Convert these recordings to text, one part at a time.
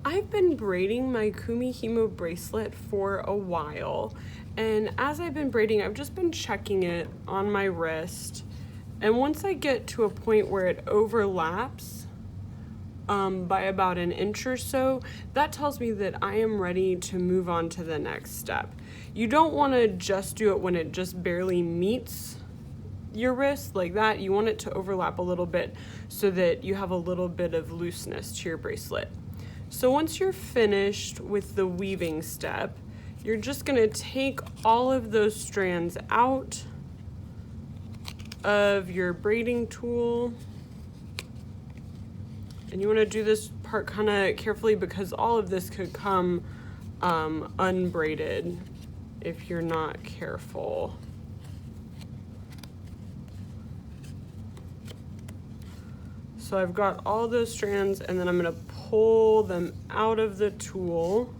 I've been braiding my Kumihimo bracelet for a while, and as I've been braiding, I've just been checking it on my wrist, and once I get to a point where it overlaps by about an inch or so, that tells me that I am ready to move on to the next step. You don't want to just do it when it just barely meets your wrist like that. You want it to overlap a little bit so that you have a little bit of looseness to your bracelet. So once you're finished with the weaving step, you're just going to take all of those strands out of your braiding tool. And you want to do this part kind of carefully because all of this could come unbraided if you're not careful. So I've got all those strands, and then I'm going to pull them out of the tool.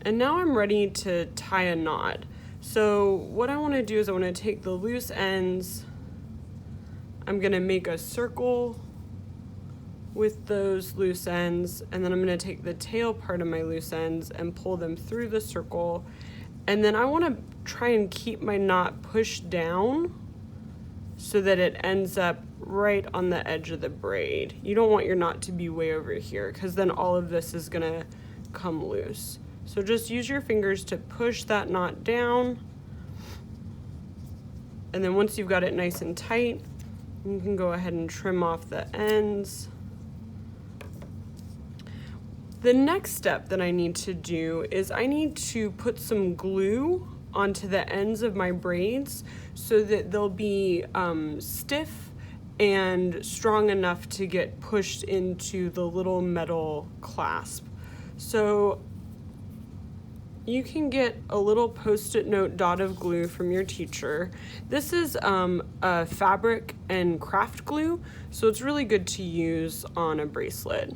And now I'm ready to tie a knot. So what I want to do is I want to take the loose ends. I'm going to make a circle with those loose ends, and then I'm going to take the tail part of my loose ends and pull them through the circle. And then I want to try and keep my knot pushed down so that it ends up right on the edge of the braid. You don't want your knot to be way over here because then all of this is gonna come loose. So just use your fingers to push that knot down. And then once you've got it nice and tight, you can go ahead and trim off the ends. The next step that I need to do is I need to put some glue onto the ends of my braids so that they'll be stiff and strong enough to get pushed into the little metal clasp. So you can get a little post-it note dot of glue from your teacher. This is a fabric and craft glue, so it's really good to use on a bracelet.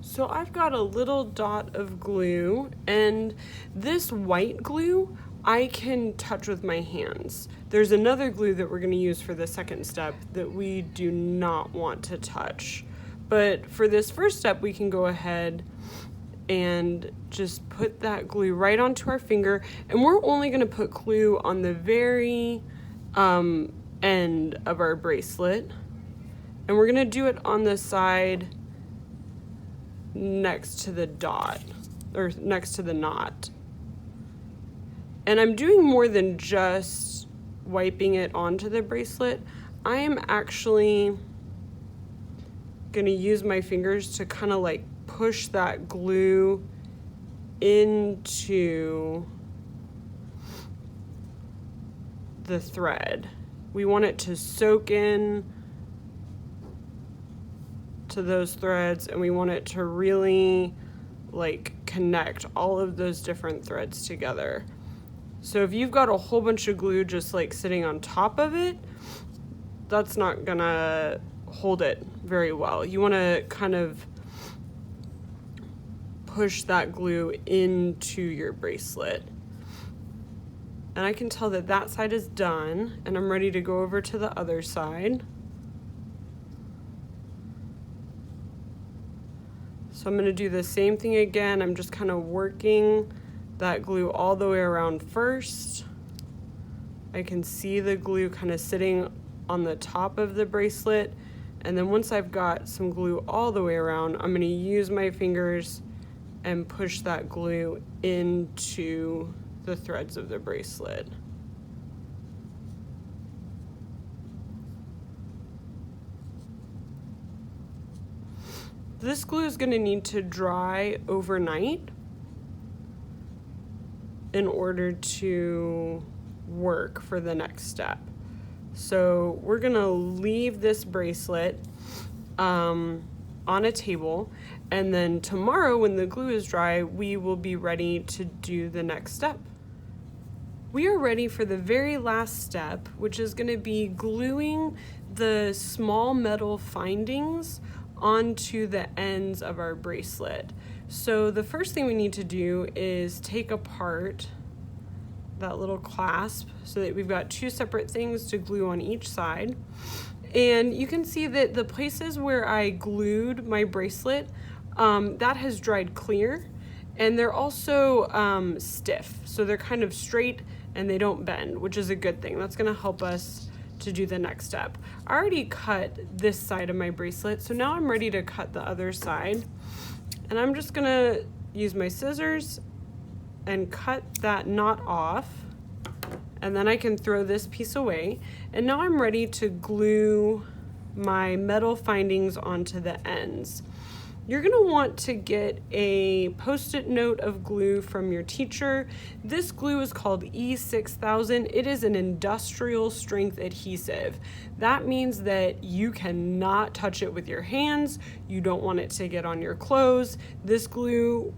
So I've got a little dot of glue, and this white glue I can touch with my hands. There's another glue that we're going to use for the second step that we do not want to touch. But for this first step, we can go ahead and just put that glue right onto our finger, and we're only going to put glue on the very end of our bracelet, and we're going to do it on the side next to the dot, or next to the knot. And I'm doing more than just wiping it onto the bracelet. I am actually gonna use my fingers to kind of like push that glue into the thread. We want it to soak in to those threads, and we want it to really like connect all of those different threads together. So if you've got a whole bunch of glue just like sitting on top of it, that's not gonna hold it very well. You want to kind of push that glue into your bracelet. And I can tell that that side is done, and I'm ready to go over to the other side. So I'm going to do the same thing again. I'm just kind of working that glue all the way around first. I can see the glue kind of sitting on the top of the bracelet. And then once I've got some glue all the way around, I'm going to use my fingers and push that glue into the threads of the bracelet. This glue is going to need to dry overnight in order to work for the next step. So we're going to leave this bracelet on a table, and then tomorrow when the glue is dry, we will be ready to do the next step. We are ready for the very last step, which is going to be gluing the small metal findings onto the ends of our bracelet. So the first thing we need to do is take apart that little clasp so that we've got two separate things to glue on each side. And you can see that the places where I glued my bracelet, that has dried clear, and they're also stiff. So they're kind of straight and they don't bend, which is a good thing. That's gonna help us to do the next step. I already cut this side of my bracelet, so now I'm ready to cut the other side. And I'm just gonna use my scissors and cut that knot off. And then I can throw this piece away. And now I'm ready to glue my metal findings onto the ends. You're gonna want to get a Post-it note of glue from your teacher. This glue is called E6000. It is an industrial strength adhesive. That means that you cannot touch it with your hands. You don't want it to get on your clothes. This glue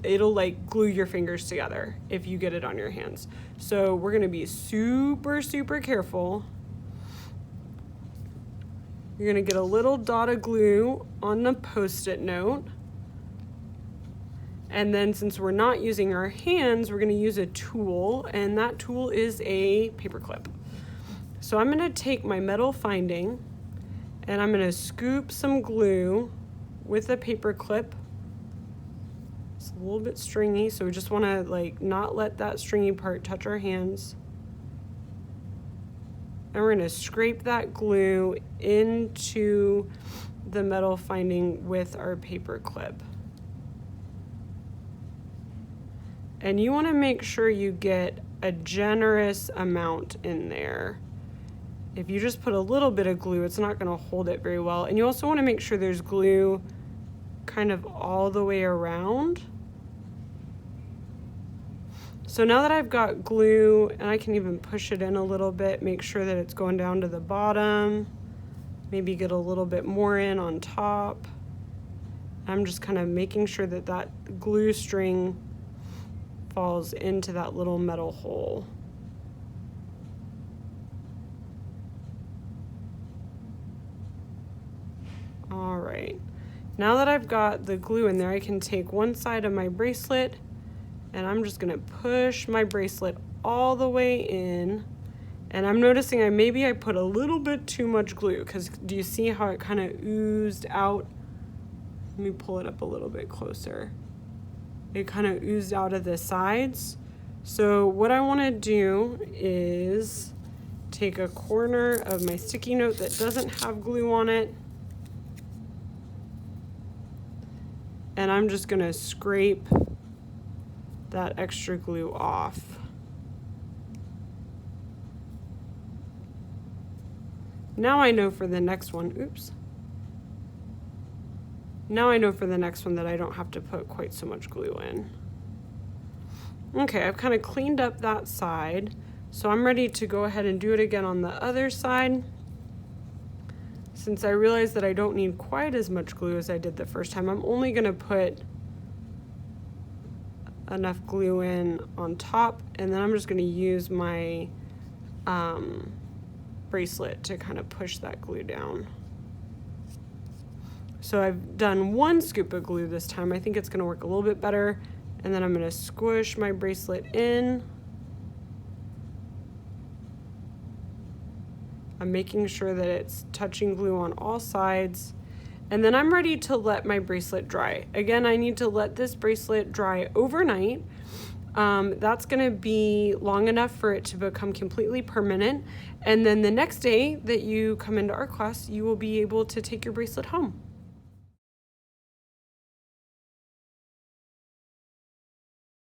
it'll like glue your fingers together if you get it on your hands. So we're gonna be super, super careful. You're gonna get a little dot of glue on the Post-it note. And then since we're not using our hands, we're gonna use a tool, and that tool is a paper clip. So I'm gonna take my metal finding and I'm gonna scoop some glue with a paper clip. It's a little bit stringy, so we just wanna like not let that stringy part touch our hands. And we're gonna scrape that glue into the metal finding with our paper clip. And you wanna make sure you get a generous amount in there. If you just put a little bit of glue, it's not gonna hold it very well. And you also wanna make sure there's glue kind of all the way around. So now that I've got glue, and I can even push it in a little bit, make sure that it's going down to the bottom, maybe get a little bit more in on top. I'm just kind of making sure that that glue string falls into that little metal hole. All right, now that I've got the glue in there, I can take one side of my bracelet and I'm just gonna push my bracelet all the way in. And I'm noticing maybe I put a little bit too much glue, because do you see how it kind of oozed out? Let me pull it up a little bit closer. It kind of oozed out of the sides. So what I wanna do is take a corner of my sticky note that doesn't have glue on it, and I'm just gonna scrape that extra glue off. Now I know for the next one, oops. Now I know for the next one that I don't have to put quite so much glue in. Okay, I've kind of cleaned up that side, so I'm ready to go ahead and do it again on the other side. Since I realized that I don't need quite as much glue as I did the first time, I'm only gonna put enough glue in on top, and then I'm just gonna use my bracelet to kind of push that glue down. So I've done one scoop of glue this time. I think it's gonna work a little bit better. And then I'm gonna squish my bracelet in. I'm making sure that it's touching glue on all sides. And then I'm ready to let my bracelet dry. Again, I need to let this bracelet dry overnight. That's gonna be long enough for it to become completely permanent. And then the next day that you come into art class, you will be able to take your bracelet home.